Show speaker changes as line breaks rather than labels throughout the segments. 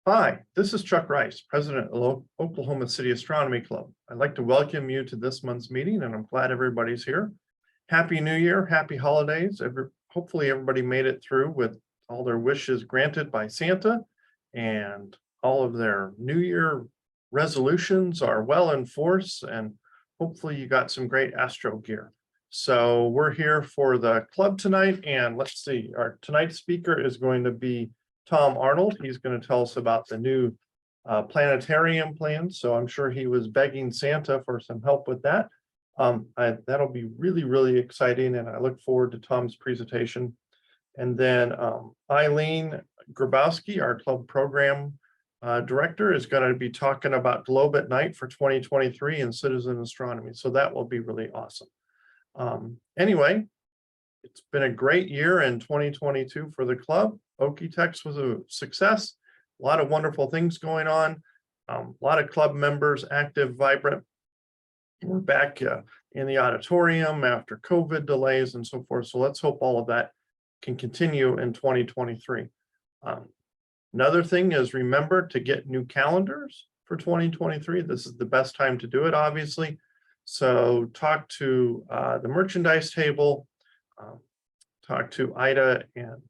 Hi, this is Chuck Rice, President of Oklahoma City Astronomy Club. I'd like to welcome you to this month's meeting, and I'm glad everybody's here. Happy New Year, happy holidays. Hopefully everybody made it through with all their wishes granted by Santa, and all of their New Year resolutions are well in force, and hopefully you got some great astro gear. So we're here for the club tonight, and let's see, our tonight's speaker is going to be Tom Arnold. He's going to tell us about the new planetarium plans. So I'm sure he was begging Santa for some help with that. That'll be really, really exciting, and I look forward to Tom's presentation. And then Eileen Grabowski, our club program director, is going to be talking about Globe at Night for 2023 and citizen astronomy. So that will be really awesome. Anyway, it's been a great year in 2022 for the club. Okie-Tex was a success. A lot of wonderful things going on. A lot of club members, active, vibrant. We're back in the auditorium after COVID delays and so forth. So let's hope all of that can continue in 2023. Another thing is, remember to get new calendars for 2023. This is the best time to do it, obviously. So talk to the merchandise table, talk to Ida and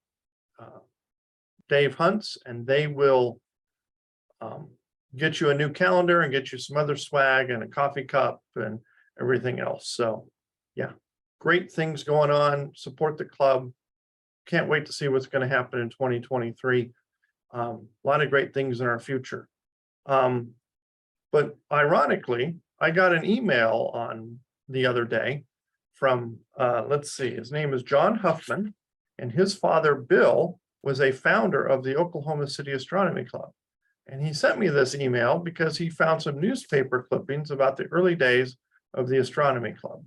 Dave Hunts, and they will get you a new calendar and get you some other swag and a coffee cup and everything else. So yeah, great things going on. Support the club. Can't wait to see what's going to happen in 2023. A lot of great things in our future. But ironically, I got an email on the other day from, let's see, his name is John Huffman, and his father, Bill, was a founder of the Oklahoma City Astronomy Club. And he sent me this email because he found some newspaper clippings about the early days of the Astronomy Club.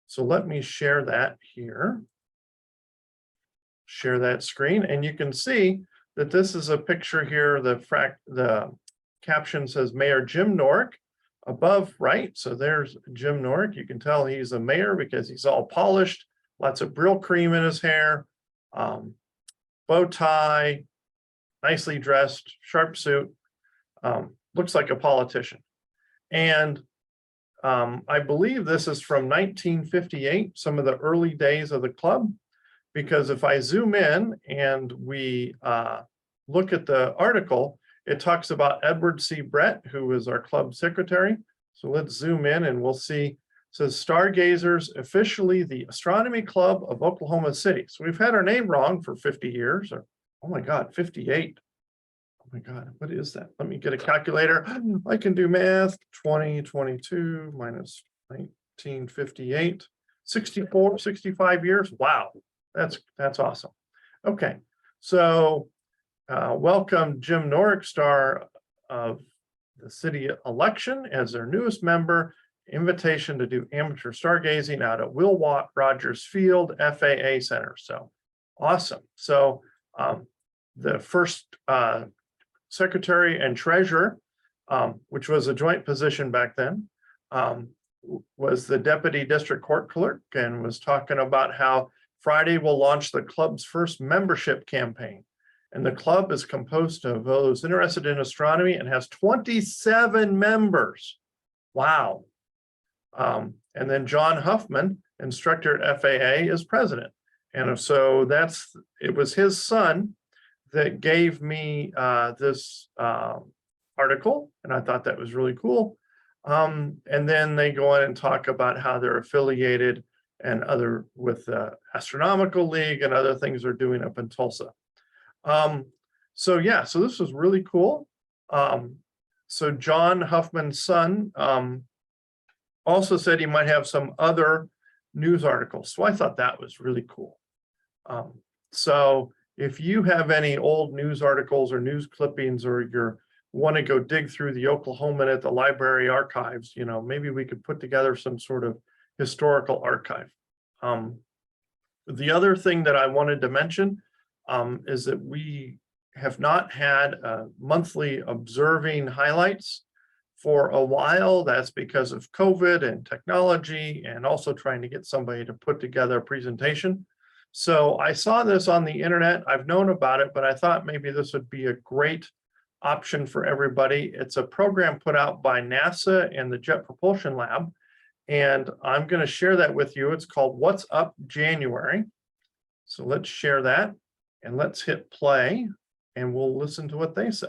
So let me share that here. Share that screen, and you can see that this is a picture here. The caption says Mayor Jim Norick above right. So there's Jim Norick. You can tell he's a mayor because he's all polished, lots of Brill cream in his hair, bow tie, nicely dressed, sharp suit, looks like a politician. And I believe this is from 1958, some of the early days of the club, because if I zoom in and we look at the article, it talks about Edward C. Brett, who is our club secretary. So let's zoom in and we'll see. It says Stargazers, officially the Astronomy Club of Oklahoma City. So we've had our name wrong for 50 years, or oh my God, 58. Oh my God, what is that? Let me get a calculator. I can do math. 2022 minus 1958, 64, 65 years. Wow, that's awesome. Okay, so welcome Jim Norick, star of the city election, as their newest member. Invitation to do amateur stargazing out at Will Rogers Field FAA Center. So awesome. So the first secretary and treasurer, which was a joint position back then, was the deputy district court clerk, and was talking about how Friday will launch the club's first membership campaign. And the club is composed of those interested in astronomy and has 27 members. Wow. And then John Huffman, instructor at FAA, is president. And so it was his son that gave me this article, and I thought that was really cool. And then they go on and talk about how they're affiliated and with the Astronomical League and other things they're doing up in Tulsa. So yeah, so this was really cool. So John Huffman's son also said he might have some other news articles. So I thought that was really cool. So if you have any old news articles or news clippings, or you want to go dig through the Oklahoman at the library archives, maybe we could put together some sort of historical archive. The other thing that I wanted to mention is that we have not had monthly observing highlights for a while. That's because of COVID and technology, and also trying to get somebody to put together a presentation. So I saw this on the internet. I've known about it, but I thought maybe this would be a great option for everybody. It's a program put out by NASA and the Jet Propulsion Lab. And I'm going to share that with you. It's called What's Up January. So let's share that and let's hit play and we'll listen to what they say.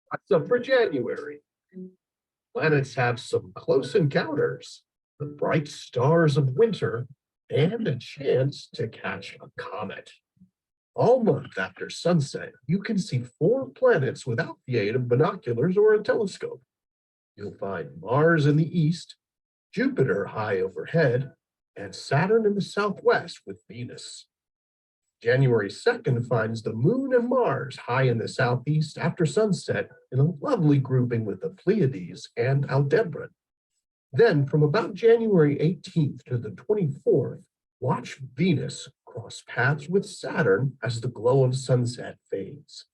What's up for January? Planets have some close encounters, the bright stars of winter, and a chance to catch a comet. All month after sunset, you can see 4 planets without the aid of binoculars or a telescope. You'll find Mars in the east, Jupiter high overhead, and Saturn in the southwest with Venus. January 2nd finds the Moon and Mars high in the southeast after sunset in a lovely grouping with the Pleiades and Aldebaran. Then from about January 18th to the 24th, watch Venus cross paths with Saturn as the glow of sunset fades.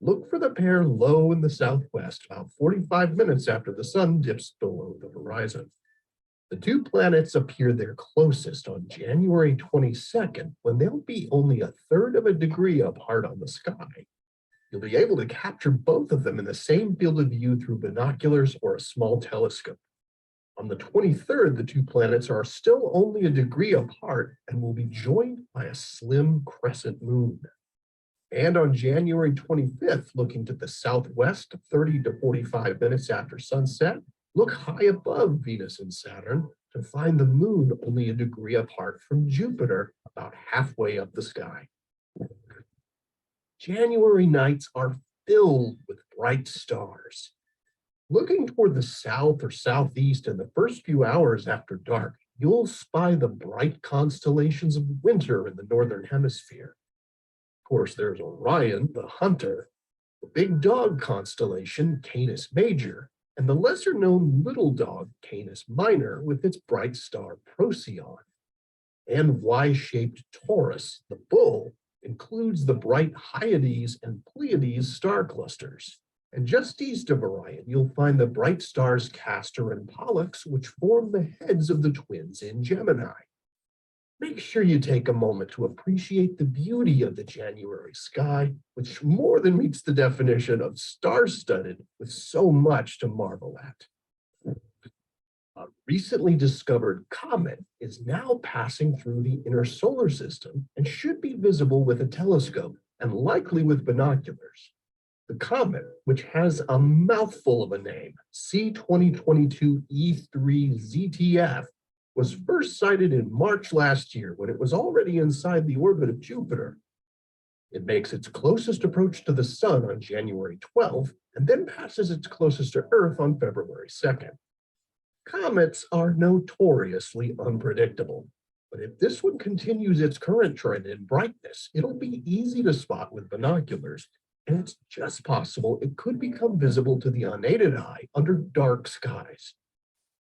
Look for the pair low in the southwest about 45 minutes after the sun dips below the horizon. The 2 planets appear their closest on January 22nd, when they'll be only 1/3 of a degree apart on the sky. You'll be able to capture both of them in the same field of view through binoculars or a small telescope. On the 23rd, the 2 planets are still only a degree apart and will be joined by a slim crescent moon. And on January 25th, looking to the southwest 30 to 45 minutes after sunset, look high above Venus and Saturn to find the moon only a degree apart from Jupiter, about halfway up the sky. January nights are filled with bright stars. Looking toward the south or southeast in the first few hours after dark, you'll spy the bright constellations of winter in the northern hemisphere. Of course, there's Orion, the hunter, the big dog constellation, Canis Major, and the lesser-known little dog, Canis Minor, with its bright star Procyon. And Y-shaped Taurus, the bull, includes the bright Hyades and Pleiades star clusters. And just east of Orion, you'll find the bright stars Castor and Pollux, which form the heads of the twins in Gemini. Make sure you take a moment to appreciate the beauty of the January sky, which more than meets the definition of star-studded with so much to marvel at. A recently discovered comet is now passing through the inner solar system and should be visible with a telescope and likely with binoculars. The comet, which has a mouthful of a name, C2022 E3 ZTF, was first sighted in March last year when it was already inside the orbit of Jupiter. It makes its closest approach to the sun on January 12th and then passes its closest to Earth on February 2nd. Comets are notoriously unpredictable, but if this one continues its current trend in brightness, it'll be easy to spot with binoculars, and it's just possible it could become visible to the unaided eye under dark skies.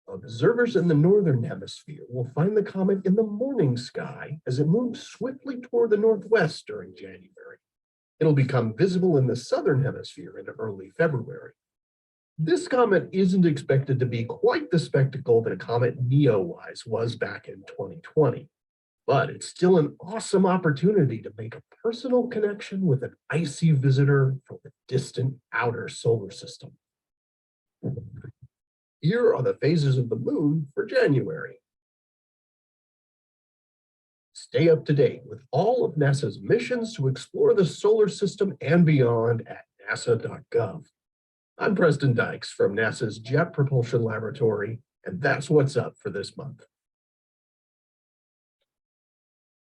Observers in the northern hemisphere will find the comet in the morning sky as it moves swiftly toward the northwest during January. It'll become visible in the southern hemisphere in early February. This comet isn't expected to be quite the spectacle that comet Neowise was back in 2020, but it's still an awesome opportunity to make a personal connection with an icy visitor from the distant outer solar system. Here are the phases of the moon for January. Stay up to date with all of NASA's missions to explore the solar system and beyond at nasa.gov. I'm Preston Dykes from NASA's Jet Propulsion Laboratory, and that's what's up for this month.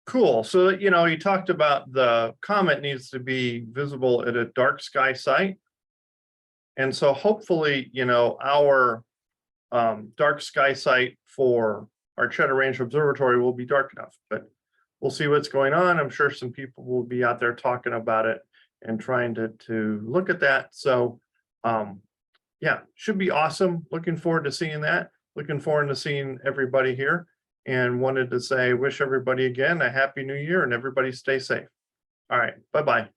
Cool. So, you talked about the comet needs to be visible at a dark sky site. And so hopefully, our dark sky site for our Cheddar Range Observatory will be dark enough, but we'll see what's going on. I'm sure some people will be out there talking about it and trying to look at that. So yeah, should be awesome. Looking forward to seeing that. Looking forward to seeing everybody here, and wanted to say, wish everybody again a happy new year and everybody stay safe. All right, bye-bye.